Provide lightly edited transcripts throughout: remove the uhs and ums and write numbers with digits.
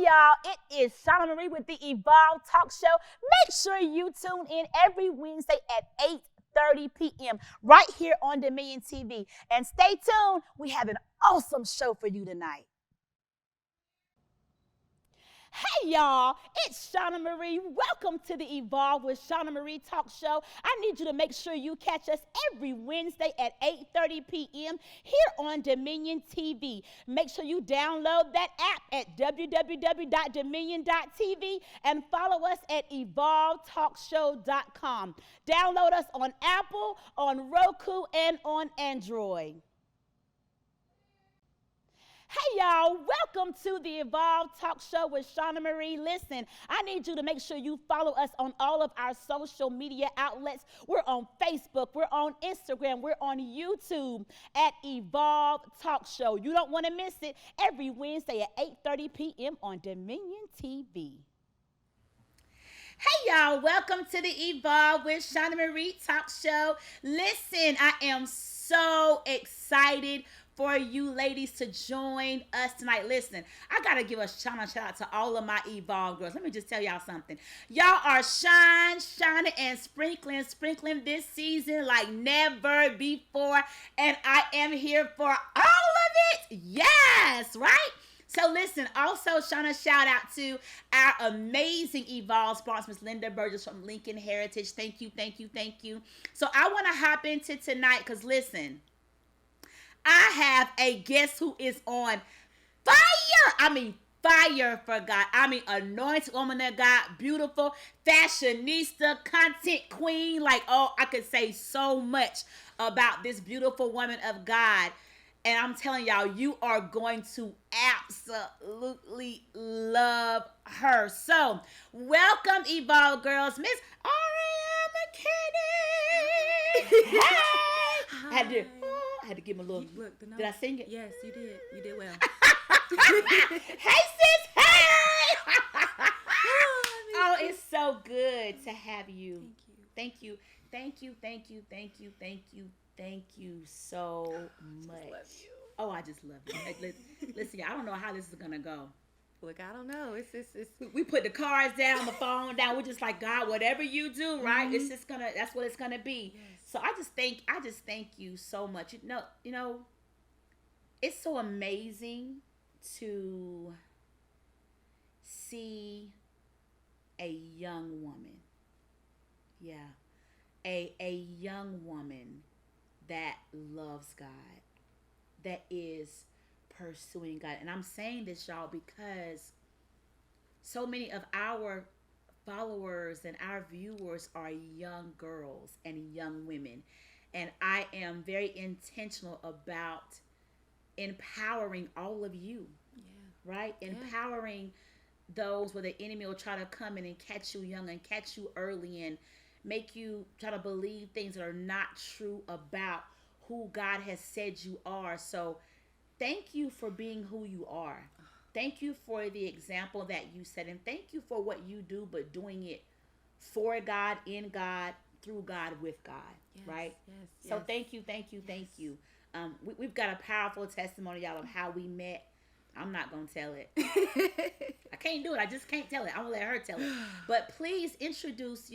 y'all, it is Shauna Marie with the Evolve Talk Show. Make sure you tune in every Wednesday at 8:30 p.m. right here on Dominion TV. And stay tuned. We have an awesome show for you tonight. Hey y'all, it's Shauna Marie. Welcome to the Evolve with Shauna Marie Talk Show. I need you to make sure you catch us every Wednesday at 8:30 p.m. here on Dominion TV. Make sure you download that app at www.dominion.tv and follow us at evolvetalkshow.com. Download us on Apple, on Roku, and on Android. Hey y'all, welcome to the Evolve Talk Show with Shauna Marie. Listen, I need you to make sure you follow us on all of our social media outlets. We're on Facebook, we're on Instagram, we're on YouTube at Evolve Talk Show. You don't want to miss it every Wednesday at 8:30 p.m. on Dominion TV. Hey y'all, welcome to the Evolve with Shauna Marie Talk Show. Listen, I am so excited for you ladies to join us tonight. Listen, I gotta give a shout out to all of my Evolve girls. Let me just tell y'all something. Y'all are shining and sprinkling this season like never before, and I am here for all of it. Yes, right? So listen, also Shauna, shout out to our amazing Evolve sponsor, Miss Linda Burgess from Lincoln Heritage. Thank you. So I want to hop into tonight because listen, I have a guest who is on fire. I mean, fire for God. I mean, anointed woman of God, beautiful, fashionista, content queen. Like, oh, I could say so much about this beautiful woman of God. And I'm telling y'all, you are going to absolutely love her. So, welcome, Evolve girls, Miss Arielle McKinney. Hey! Hi. I had to give him a little. Look, the note. Did I sing it? Yes, you did. You did well. Hey, sis. Hey. Oh, it's so good to have you. Thank you. Thank you so much. I love you. Oh, I just love you. Like, listen, I don't know how this is gonna go. Look, I don't know. It's. We put the cards down, the phone down. We're just like, God, whatever you do, right? Mm-hmm. It's just gonna. That's what it's gonna be. Yes. So I just thank you so much. You know, it's so amazing to see a young woman. Yeah, a young woman that loves God, that is pursuing God. And I'm saying this, y'all, because so many of our followers and our viewers are young girls and young women. And I am very intentional about empowering all of you. Yeah. Right? Yeah. Empowering those where the enemy will try to come in and catch you young and catch you early and make you try to believe things that are not true about who God has said you are. So thank you for being who you are. Thank you for the example that you set, and thank you for what you do, but doing it for God, in God, through God, with God, Yes, right? Yes. So yes. thank you. We've got a powerful testimony, y'all, of how we met. I'm not going to tell it. I can't do it. I just can't tell it. I'm going to let her tell it. But please introduce,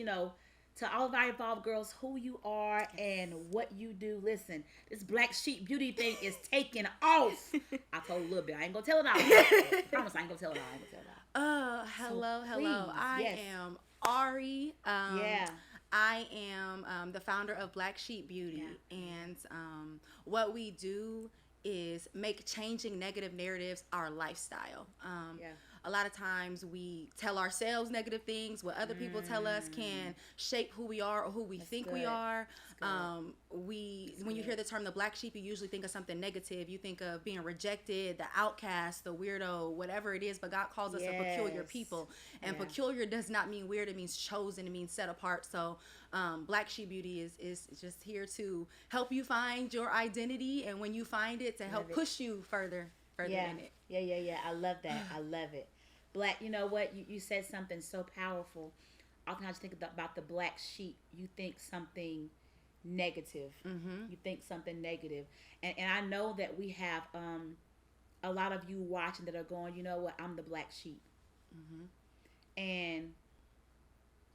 to all of our Evolve girls, who you are and what you do. Listen, this Black Sheep Beauty thing is taking off. I told a little bit. I ain't going to tell it all. I promise I ain't going to tell it all. Hello. Please, I am Ari. Yeah. I am the founder of Black Sheep Beauty. Yeah. And what we do is make changing negative narratives our lifestyle. A lot of times we tell ourselves negative things. What other people tell us can shape who we are or who we think we are. When you hear the term the Black Sheep, you usually think of something negative. You think of being rejected, the outcast, the weirdo, whatever it is. But God calls us a peculiar people. And peculiar does not mean weird. It means chosen. It means set apart. So Black Sheep Beauty is just here to help you find your identity. And when you find it, to help push you further in it. Yeah. I love that. I love it. Black, you know what? You said something so powerful. Oftentimes you think about the black sheep. You think something negative. Mm-hmm. You think something negative. And I know that we have a lot of you watching that are going, you know what? I'm the black sheep. Mm-hmm. And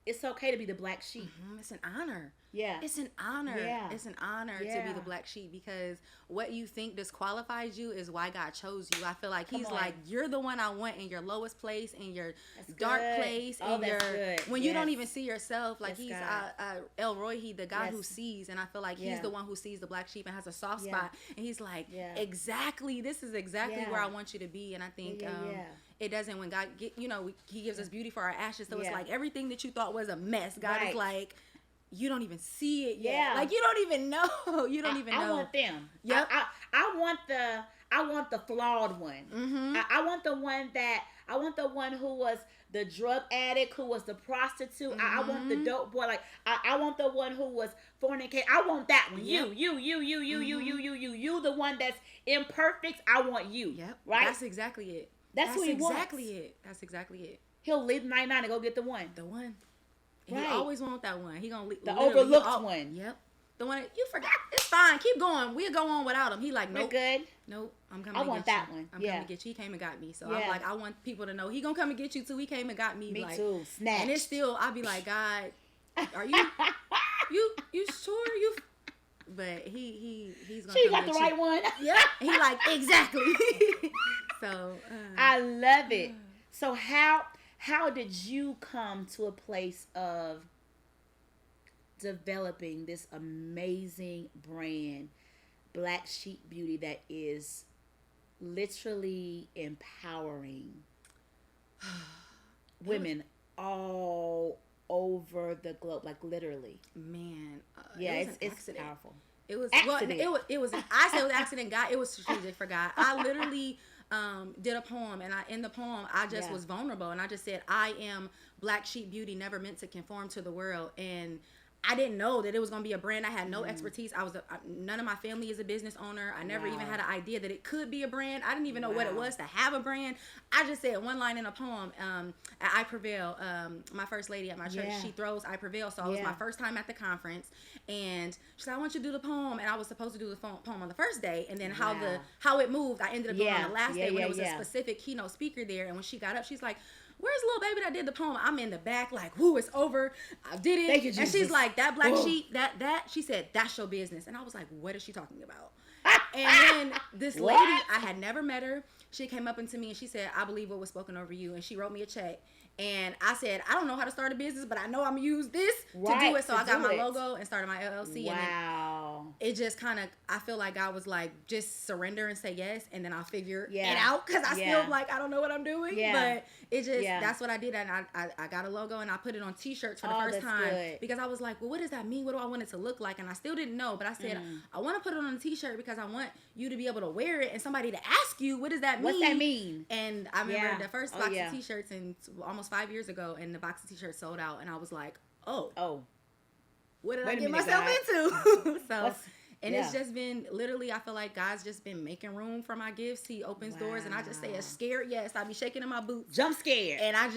it's okay to be the black sheep. Mm-hmm. It's an honor. Yeah. It's an honor. Yeah. It's an honor Yeah. to be the black sheep, because what you think disqualifies you is why God chose you. I feel like Come he's on. like, you're the one I want in your lowest place, in your That's dark good. place, Oh, in that's your good. when you Yes. don't even see yourself. Like Yes, he's God. El Roy, he the God Yes. who sees, and I feel like Yeah. he's the one who sees the black sheep and has a soft Yeah. spot, and he's like, Yeah. exactly, this is exactly Yeah. where I want you to be. And I think Yeah. it doesn't, when God he gives us beauty for our ashes, so Yeah. it's like everything that you thought was a mess, God Right. is like, you don't even see it yet. Yeah. Like you don't even know. You don't even know. I want them. Yep. I want the flawed one. Mm-hmm. I want the one who was the drug addict, who was the prostitute. I want the dope boy. Like I want the one who was fornicating. I want that one. Yep. You, the one that's imperfect. I want you. Yep. Right. That's exactly it. That's who he wants. That's exactly it. He'll leave 99 and go get the one. The one. He Right. always want that one. He gonna leave The overlooked one. Yep. The one that you forgot. It's fine. Keep going. We'll go on without him. He like, nope. We're good. Nope. I'm coming. I to want get that you. one. I'm Yeah. coming to get you. He came and got me. So Yeah. I'm like, I want people to know he gonna come and get you too. He came and got me. Me like, too. Snatched. And it's still, I'll be like, God, are you you sure you? But he's gonna. She come got the get right you. one. Yeah. He like exactly. So I love it. So how did you come to a place of developing this amazing brand, Black Sheep Beauty, that is literally empowering women all over the globe, like literally? man, Yeah, it was an it's accident. powerful. It was Accident. Well, it was. I said it was an accident. God, it was strategic for God. I literally did a poem, and in the poem I just was vulnerable, and I just said, I am Black Sheep Beauty, never meant to conform to the world. And I didn't know that it was going to be a brand. I had no expertise. None of my family is a business owner. I never even had an idea that it could be a brand. I didn't even know what it was to have a brand. I just said one line in a poem, at I Prevail, my first lady at my church, she throws I Prevail. So it was my first time at the conference, and she said, I want you to do the poem. And I was supposed to do the poem on the first day. And then how it moved, I ended up doing on the last day when it was a specific keynote speaker there. And when she got up, she's like, where's the little baby that did the poem? I'm in the back like, whoo, it's over. I did it. Thank you, and Jesus. she's like, that black sheep, that, she said, that's your business. And I was like, what is she talking about? And then this lady, I had never met her. She came up into me and she said, I believe what was spoken over you. And she wrote me a check. And I said, I don't know how to start a business, but I know I'm going to use this to do it. So I got my logo and started my LLC. Wow. And it just kind of, I feel like God was like, just surrender and say yes. And then I'll figure it Yeah. out. Because I still like, I don't know what I'm doing. Yeah. But it just, that's what I did. And I got a logo and I put it on t-shirts for the first time. Good. Because I was like, well, what does that mean? What do I want it to look like? And I still didn't know. But I said, I want to put it on a t-shirt because I want you to be able to wear it and somebody to ask you, what does that mean? What's that mean? And I remember the first box yeah. of t-shirts and almost 5 years ago, and the box of t-shirts sold out, and I was like, oh, what did I get myself into? So, and it's just been literally, I feel like God's just been making room for my gifts. He opens doors, and I just say a scared yes. I be shaking in my boots, jump scared, and I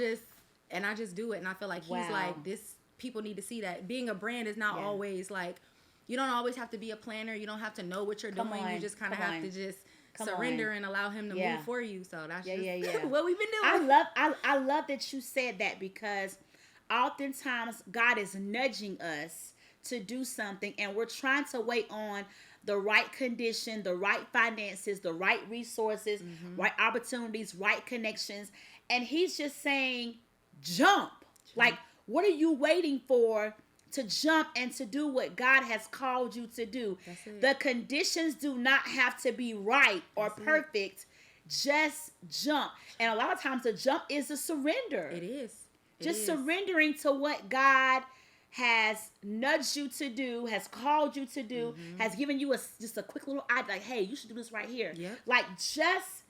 just do it. And I feel like he's like, this. People need to see that being a brand is not always like, you don't always have to be a planner. You don't have to know what you're doing. You just kind of have to just surrender and allow him to move for you. So that's just what we've been doing. I love that you said that, because oftentimes God is nudging us to do something, and we're trying to wait on the right condition, the right finances, the right resources, right opportunities, right connections. And he's just saying, jump. Like, what are you waiting for to jump and to do what God has called you to do? The conditions do not have to be right or perfect. Just jump. And a lot of times the jump is a surrender. It is. Just surrendering to what God has nudged you to do, has called you to do, has given you just a quick little idea, like, hey, you should do this right here. Yep. Like, just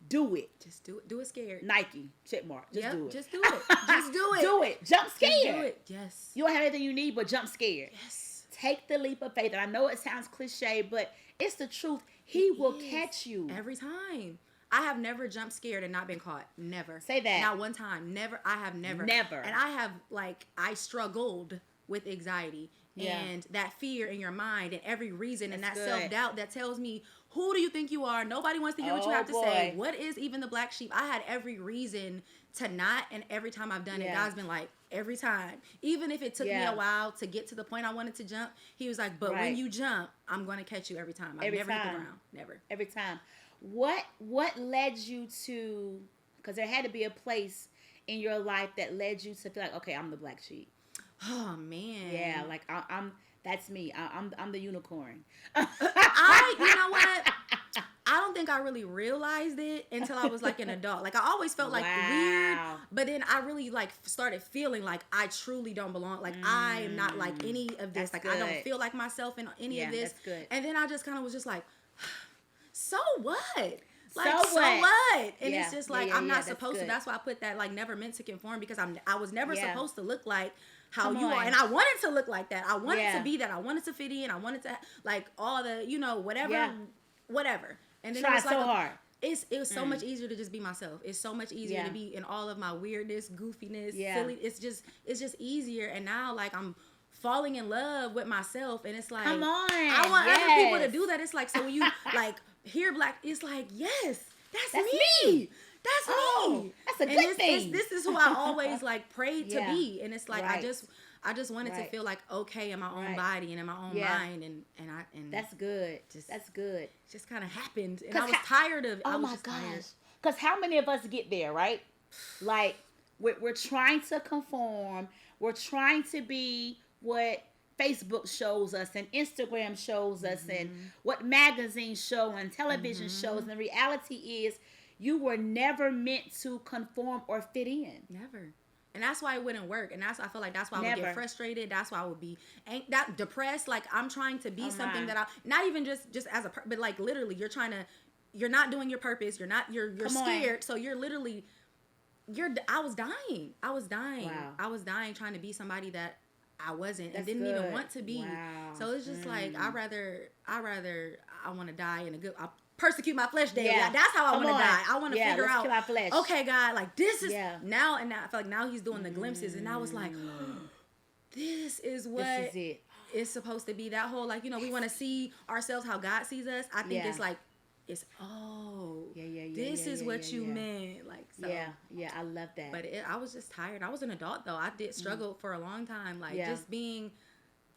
do it. Just do it. Do it scared. Nike, check mark. Just do it. Just do it. Just do it. Do it. Jump scared. Just do it. Yes. You don't have everything you need, but jump scared. Yes. Take the leap of faith. And I know it sounds cliche, but it's the truth. He will catch you. Every time. I have never jumped scared and not been caught. Never. Say that. Not one time. Never. I have never. Never. And I have, I struggled with anxiety. Yeah. And that fear in your mind and every reason and that self-doubt that tells me Who do you think you are? Nobody wants to hear what you have to say. What is even the black sheep? I had every reason to not, and every time I've done it, God's been like, every time. Even if it took me a while to get to the point I wanted to jump, he was like, but when you jump, I'm going to catch you every time. I never hit the ground. Never. Every time. What led you to, because there had to be a place in your life that led you to feel like, okay, I'm the black sheep. Oh, man. Yeah, like I'm that's me. I'm the unicorn. You know what? I don't think I really realized it until I was like an adult. Like I always felt like weird, but then I really like started feeling like I truly don't belong. Like I am not like any of this. Like I don't feel like myself in any of this. That's good. And then I just kind of was just like, so what? Like so what? And it's just like I'm not supposed to. That's why I put that like never meant to conform, because I was never supposed to look like how you are, and I wanted to look like that. I wanted to be that. I wanted to fit in. I wanted to like all the whatever. And then try it was like so hard. It was so much easier to just be myself. It's so much easier to be in all of my weirdness, goofiness, silly. It's just easier. And now like I'm falling in love with myself, and it's like, come on, I want other people to do that. It's like, so when you like hear black, it's like, yes, that's me. That's me. That's a good thing. This is who I always like prayed to be, and it's like I just wanted to feel like okay in my own body and in my own mind, and that's good. That's good. It just kind of happened, and I was tired of it. Oh my gosh! Because how many of us get there, right? Like we're trying to conform. We're trying to be what Facebook shows us and Instagram shows us and what magazines show and television shows. And the reality is, you were never meant to conform or fit in. Never. And that's why it wouldn't work. And I feel like that's why I would get frustrated. That's why I would be depressed. Like I'm trying to be something that not even just as but like literally you're not doing your purpose. You're scared. So you're literally, I was dying. Wow. I was dying trying to be somebody that I wasn't and didn't even want to be. Wow. So it's just like, I want to die in a good, persecute my flesh daily. Yeah. That's how I want to die. I want to figure out, okay, God, like this is now, and I feel like now he's doing the glimpses, and I was like, this is what this is it. It's supposed to be. That whole like, we want to see ourselves how God sees us. I think it's like, it's this is what you meant, like, so I love that. But I was just tired. I was an adult though. I did struggle for a long time, like just being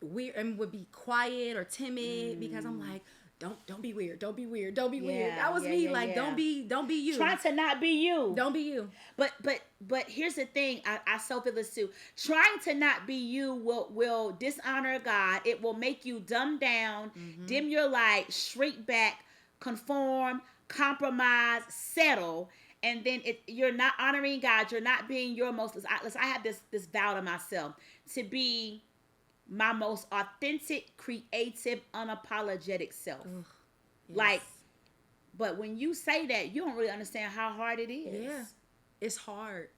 weird, and would be quiet or timid because I'm like, don't be weird. Don't be weird. Don't be weird. That was me. Like, don't be you. Trying to not be you. Don't be you. But here's the thing. I so feel this too. Trying to not be you will dishonor God. It will make you dumb down, dim your light, shrink back, conform, compromise, settle, and then you're not honoring God. You're not being your most. I have this vow to myself to be my most authentic, creative, unapologetic self. Ugh, yes. Like, but when you say that, you don't really understand how hard it is. Yeah, it's hard.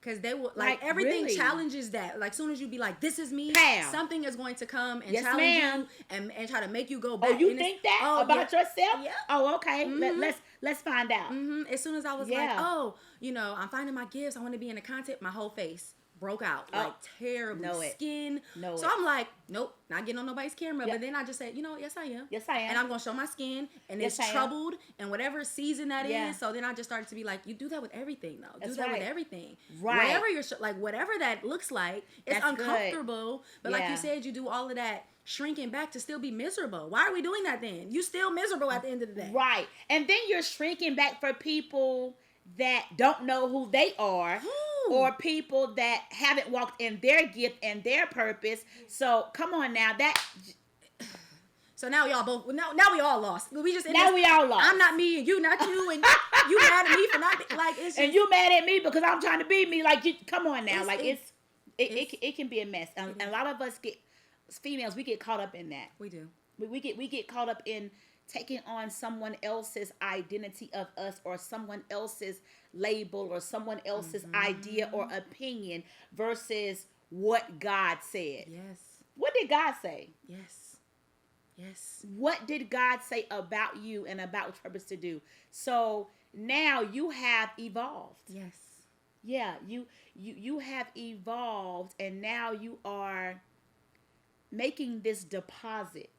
Because they will, like everything challenges that. Like, soon as you be like, this is me, something is going to come and challenge you and try to make you go back. Oh, you think that about yourself? Yeah. Oh, okay. Let's find out. As soon as I was like, I'm finding my gifts, I want to be in the content, my whole face broke out, like terrible skin. So I'm like, nope, not getting on nobody's camera. But then I just said, yes I am. Yes I am. And I'm gonna show my skin, and it's troubled, and whatever season that is. So then I just started to be like, you do that with everything though. That's do that with everything. Right. Whatever you're like, whatever that looks like, it's uncomfortable. Good. But like you said, you do all of that shrinking back to still be miserable. Why are we doing that then? You still miserable at the end of the day. Right. And then you're shrinking back for people that don't know who they are. Or people that haven't walked in their gift and their purpose. So come on now, So now y'all both. Now we all lost. We just we all lost. I'm not me and you not you, and you mad at me for not like it's. Just, and you mad at me because I'm trying to be me. Like, come on now, it can be a mess. And a lot of us females, we get caught up in that. We do. We get caught up in taking on someone else's identity of us, or someone else's label, or someone else's idea or opinion versus what God said. Yes. What did God say? Yes. What did God say about you and about what purpose to do? So now you have evolved. Yes. Yeah, you have evolved, and now you are making this deposit.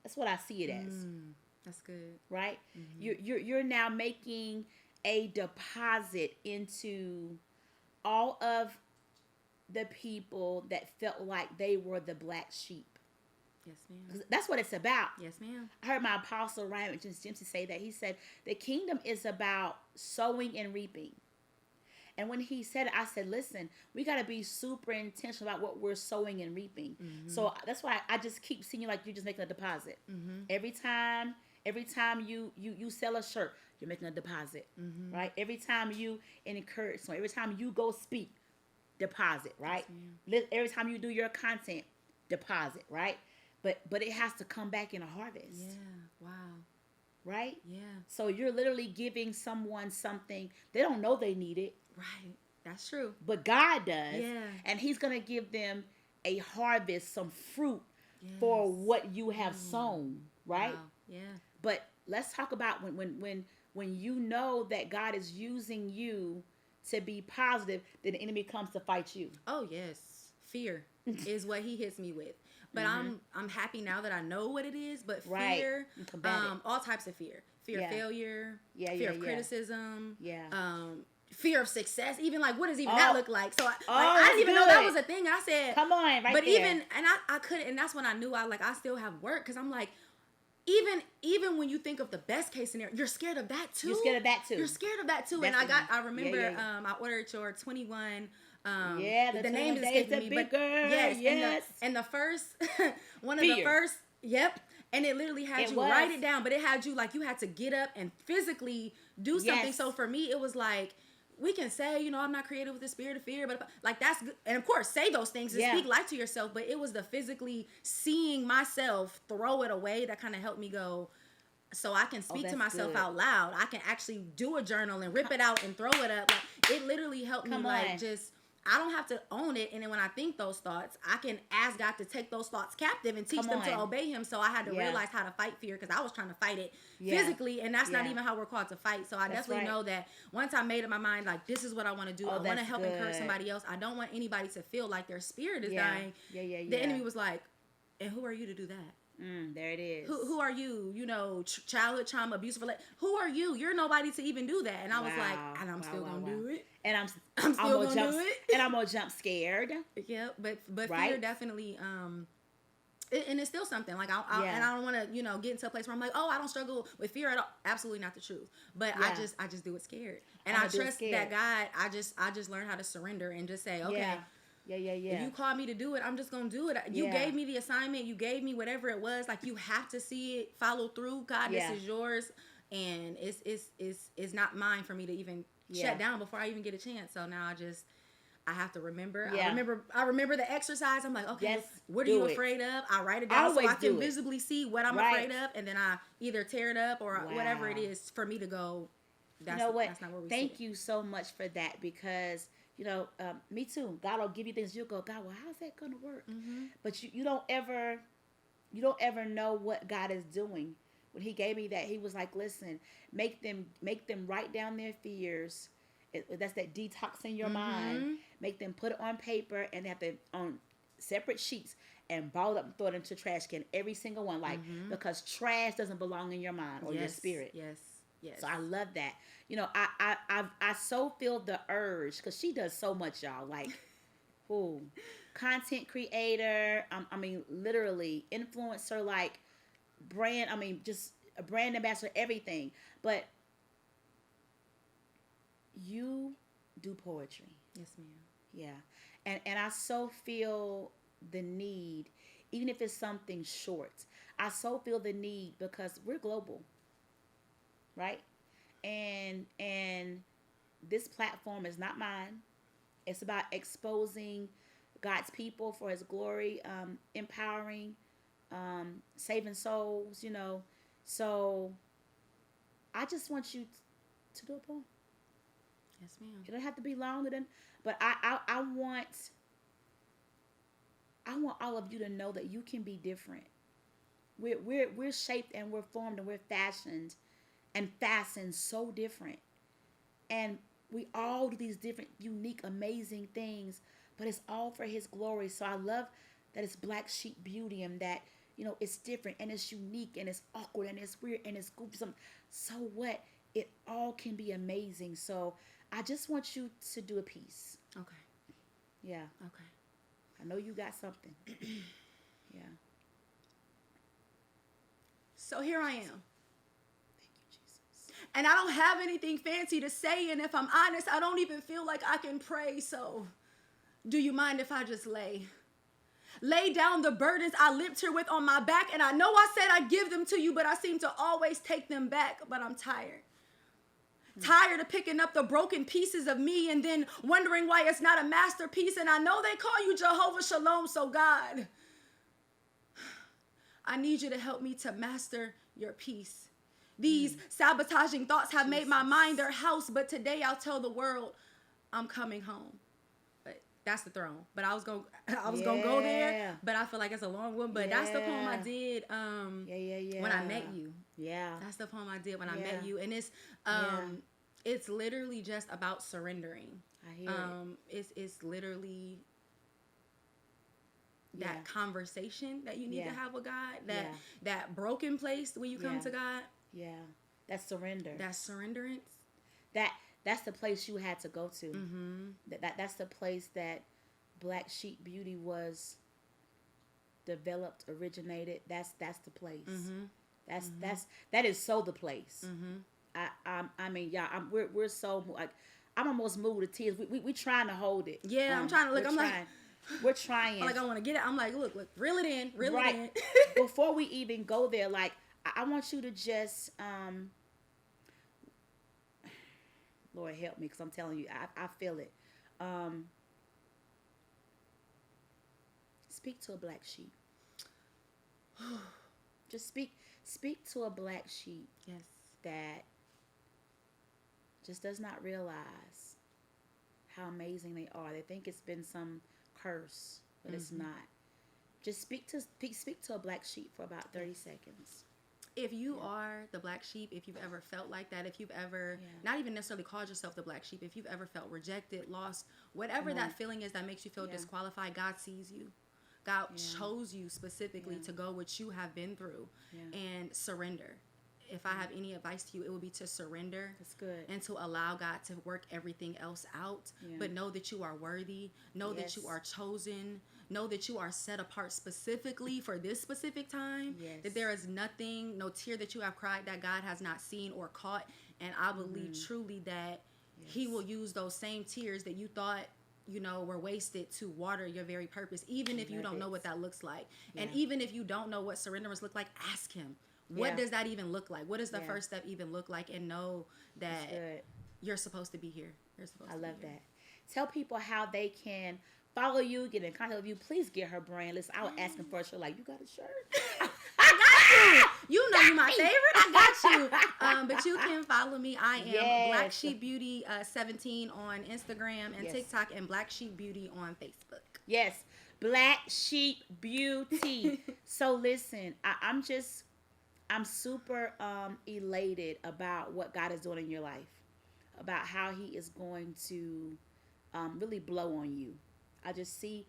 That's what I see it as. That's good. Right? You're now making a deposit into all of the people that felt like they were the black sheep. Yes, ma'am. That's what it's about. Yes, ma'am. I heard my apostle Ryan Dempsey say that. He said the kingdom is about sowing and reaping. And when he said it, I said, listen, we got to be super intentional about what we're sowing and reaping. So that's why I just keep seeing you like you're just making a deposit. Every time you sell a shirt, you're making a deposit, right? Every time you encourage someone, every time you go speak, deposit, right? Yes, every time you do your content, deposit, right? But it has to come back in a harvest. Yeah. Wow. Right? Yeah. So you're literally giving someone something they don't know they need it. Right. That's true. But God does. Yeah. And he's going to give them a harvest, some fruit for what you have sown, right? Wow. Yeah. But let's talk about when you know that God is using you to be positive, then the enemy comes to fight you. Oh, yes. Fear is what he hits me with. But I'm happy now that I know what it is. But fear, all types of fear. Fear of failure, fear of criticism, fear of success. Even like, what does even that look like? So I didn't even know that was a thing. I said, come on, right? But there. Even, and I couldn't, and that's when I knew I still have work, because I'm like, even when you think of the best case scenario, you're scared of that too. You're scared of that too. You're scared of that too. Definitely. And I remember I ordered your 21. The name is escaping me, but yes. And the first one of the first, and it literally had you write it down, but it had you like you had to get up and physically do something. Yes. So for me, it was like, we can say, I'm not created with the spirit of fear, but like that's good. And of course, say those things and speak life to yourself. But it was the physically seeing myself throw it away that kind of helped me go. So I can speak to myself out loud. I can actually do a journal and rip it out and throw it up. Like, it literally helped me just. I don't have to own it, and then when I think those thoughts, I can ask God to take those thoughts captive and teach them to obey Him. So I had to realize how to fight fear, because I was trying to fight it physically, and that's not even how we're called to fight. So I definitely know that once I made up my mind, like, this is what I want to do. I want to help encourage somebody else. I don't want anybody to feel like their spirit is dying. The enemy was like, and who are you to do that? There it is. Who are you? Childhood trauma, abusive. Who are you? You're nobody to even do that. And I was like, and I'm still gonna do it. And I'm still gonna do it. And I'm gonna jump scared. Yeah, but fear definitely. And it's still something like and I don't want to get into a place where I'm like, oh, I don't struggle with fear at all. Absolutely not the truth. But I just do it scared, and I trust that God. I just learned how to surrender and just say, okay. Yeah. If you called me to do it, I'm just gonna do it. You gave me the assignment. You gave me whatever it was. Like, you have to see it follow through. God, this is yours, and it's not mine for me to even shut down before I even get a chance. So now I have to remember. I remember the exercise. I'm like, okay, what are you afraid of? I write it down so I can visibly see what I'm afraid of, and then I either tear it up or whatever it is for me to go. That's not where we Thank you so much for that, because. Me too. God will give you things. You'll go, God, well, how's that going to work? But you don't ever know what God is doing. When He gave me that, He was like, listen, make them write down their fears. That's that detox in your mind. Make them put it on paper, and they have to on separate sheets and ball it up and throw it into trash can. Every single one, because trash doesn't belong in your mind or your spirit. Yes. So I love that. I so feel the urge, because she does so much, y'all. Like, content creator. I mean, literally influencer, like brand. I mean, just a brand ambassador, everything. But you do poetry. Yes, ma'am. Yeah, and I so feel the need, even if it's something short. I so feel the need, because we're global. Right? And this platform is not mine. It's about exposing God's people for His glory, empowering, saving souls, So I just want you to do a poem. Yes, ma'am. It don't have to be longer than, but I want all of you to know that you can be different. We're shaped and we're formed and we're fashioned and fastened so different, and we all do these different, unique, amazing things, but it's all for His glory. So I love that it's black sheep beauty, and that it's different and it's unique and it's awkward and it's weird and it's goofy. So what? It all can be amazing. So I just want you to do a piece. Okay. Yeah. Okay. I know you got something. Yeah. So here I am. Thank you, Jesus. And I don't have anything fancy to say. And if I'm honest, I don't even feel like I can pray. So do you mind if I just lay down the burdens I limped here with on my back? And I know I said I'd give them to you, but I seem to always take them back. But I'm tired. Tired of picking up the broken pieces of me and then wondering why it's not a masterpiece. And I know they call you Jehovah Shalom. So God, I need you to help me to master your peace. These sabotaging thoughts have made my mind their house, but today I'll tell the world I'm coming home. But that's the throne. But I was gonna go there, but I feel like it's a long one. But that's the poem I did when I met you. Yeah. That's the poem I did when I met you. And it's literally just about surrendering. I hear it. It's literally that conversation that you need to have with God, that broken place when you come to God. Yeah. That surrender. That surrenderance. That's the place you had to go to. Mm-hmm. That's the place that Black Sheep Beauty was developed, originated. That's the place. Mm-hmm. That is so the place. Mm-hmm. I mean, yeah, we're so like, I'm almost moved to tears. We trying to hold it. Yeah, I'm trying to look. We're trying. Like I want to get it. I'm like, look, reel it in. Before we even go there, like I want you to just, Lord help me, because I'm telling you, I feel it. Speak to a black sheep. Just speak to a black sheep. Yes. That just does not realize how amazing they are. They think it's been some curse, but it's not. Just speak to a black sheep for about 30 seconds. If you are the black sheep, if you've ever felt like that, if you've ever not even necessarily called yourself the black sheep, if you've ever felt rejected, lost, whatever that feeling is that makes you feel disqualified, God sees you. God chose you specifically to go what you have been through and surrender. If I have any advice to you, it would be to surrender. That's good. And to allow God to work everything else out. Yeah. But know that you are worthy. Know that you are chosen. Know that you are set apart specifically for this specific time. Yes. That there is nothing, no tear that you have cried that God has not seen or caught. And I believe truly that He will use those same tears that you thought, were wasted to water your very purpose. Even if you don't know what that looks like. Yeah. And even if you don't know what surrenderance look like, ask Him. What does that even look like? What does the first step even look like? And know that you're supposed to be here. I love that. Tell people how they can follow you, get in contact with you. Please get her brand. Listen, I was asking for a shirt. Like, you got a shirt? I got you. You know you're my favorite. I got you. But you can follow me. I am Black Sheep Beauty 17 on Instagram and TikTok, and Black Sheep Beauty on Facebook. Yes, Black Sheep Beauty. So listen, I'm super elated about what God is doing in your life, about how He is going to really blow on you. I see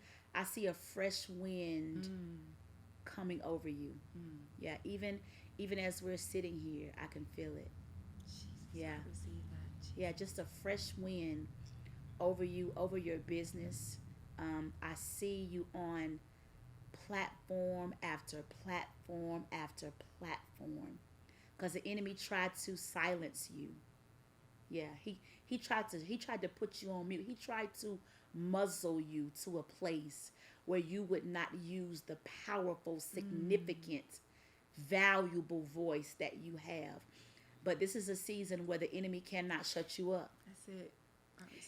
a fresh wind coming over you. Yeah, even as we're sitting here, I can feel it. Jesus, yeah, I receive that. Yeah, just a fresh wind over you, over your business. I see you on platform after platform after platform, because the enemy tried to silence you. Yeah, he tried to put you on mute. He tried to muzzle you to a place where you would not use the powerful, significant, valuable voice that you have. But this is a season where the enemy cannot shut you up. That's it.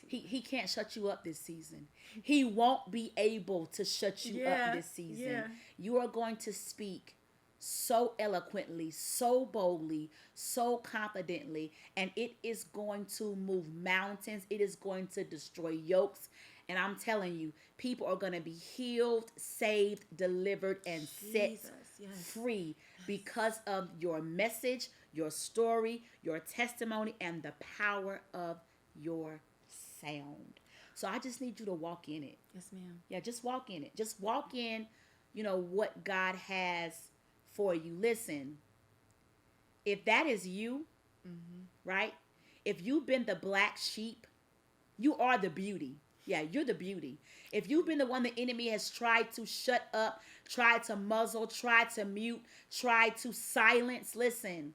He can't shut you up this season. He won't be able to shut you up this season. Yeah. You are going to speak so eloquently, so boldly, so confidently, and it is going to move mountains. It is going to destroy yokes. And I'm telling you, people are going to be healed, saved, delivered, and set free because of your message, your story, your testimony, and the power of your sound. So I just need you to walk in it. Yes, ma'am. Yeah, just walk in it. Just walk in, what God has for you. Listen, if that is you, right? If you've been the black sheep, you are the beauty. Yeah, you're the beauty. If you've been the one the enemy has tried to shut up, tried to muzzle, tried to mute, tried to silence, listen.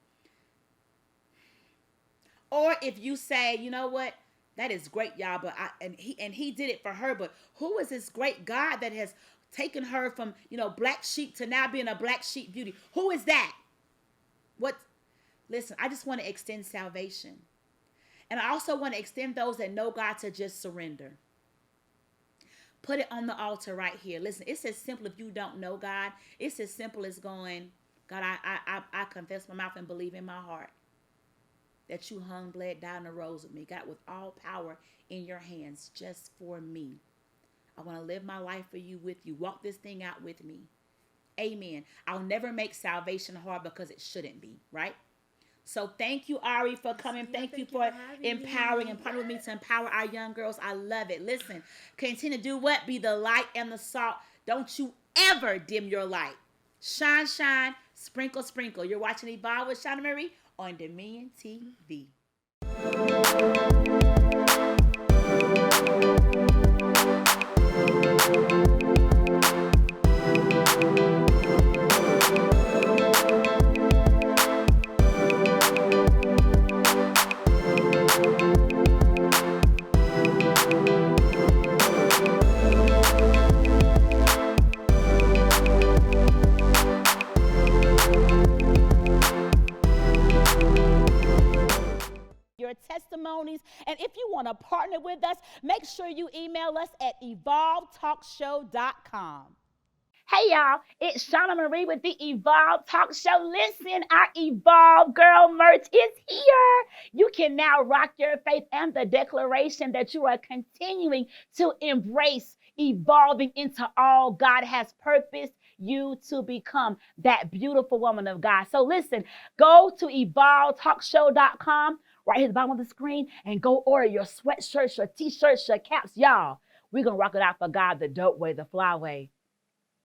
Or if you say, you know what, that is great, y'all, but he did it for her, but who is this great God that has taken her from, black sheep to now being a black sheep beauty? Who is that? What? Listen, I just want to extend salvation. And I also want to extend those that know God to just surrender. Put it on the altar right here. Listen, it's as simple if you don't know God. It's as simple as going, God, I confess my mouth and believe in my heart that you hung, bled, died, and arose with me. God, with all power in your hands, just for me. I want to live my life for you, with you. Walk this thing out with me. Amen. I'll never make salvation hard because it shouldn't be, right? So thank you, Ari, for coming. Thank you for empowering and partnering with me to empower our young girls. I love it. Listen, continue to do what? Be the light and the salt. Don't you ever dim your light. Shine, shine, sprinkle, sprinkle. You're watching Evolve with Shauna Marie on Dominion TV. Testimonies. And if you want to partner with us, make sure you email us at evolvetalkshow.com. Hey y'all, it's Shauna Marie with the Evolve Talk Show. Listen, our Evolve Girl merch is here. You can now rock your faith and the declaration that you are continuing to embrace evolving into all God has purposed you to become, that beautiful woman of God. So listen, go to evolvetalkshow.com. right here at the bottom of the screen, and go order your sweatshirts, your t-shirts, your caps. Y'all, we're going to rock it out for God the dope way, the fly way.